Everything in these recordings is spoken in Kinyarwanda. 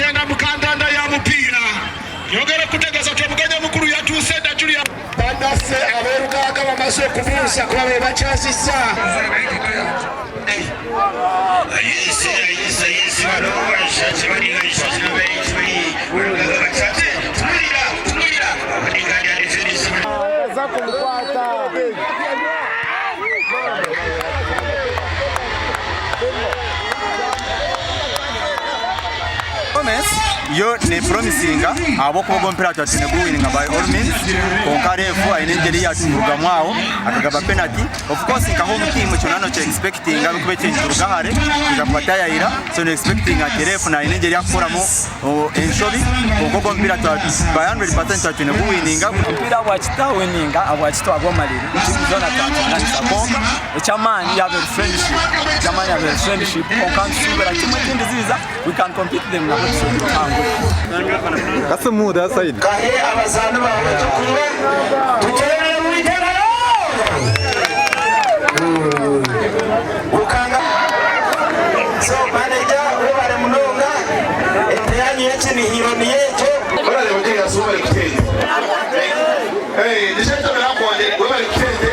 tugenda mukandanda ya mupira yogera kutegeza twebuganya mukuru ya tusenda Julia bandase aberugaga bamaze kubuza kuba bacasisa ayise baroba shaje bariga shaje nabenshi barugaga bacase tumira abandi ya defense za kumkwata yo ne promisinga abo kuba mpira twatine guwinga by all means konkarefu ainengeri yatumurwa mwawo akagaba penalty of course nkaho mukimu cyonano cyo expecting abikube cyinjuruga hare kigafata yaira so ne expecting akerefu na ainengeri yakuramo enshobi kongo mpira by 100% twatine guwinga mpira wachita wininga abwachito agomalire zona twatine sakonga echamani ya friendship jamani ya friendship konkansubira kimwe kindi ziza we can compete them na That's a mood outside. So manager wabare munonga eteyanyi yeche ni hironi yecho bale bogera subale kitende nishaje barakonde wabare kitende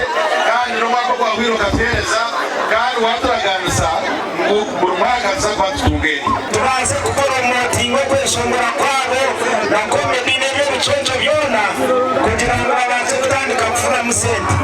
kandi no mwako kwa hwiro katereza kandi waturaganisa burumwaka za kwatungeni turaze gukora umutingo kweshongora kwabo na komedi n'ibyo biconjo byona kugira ngo babanze gutandika gufuna musente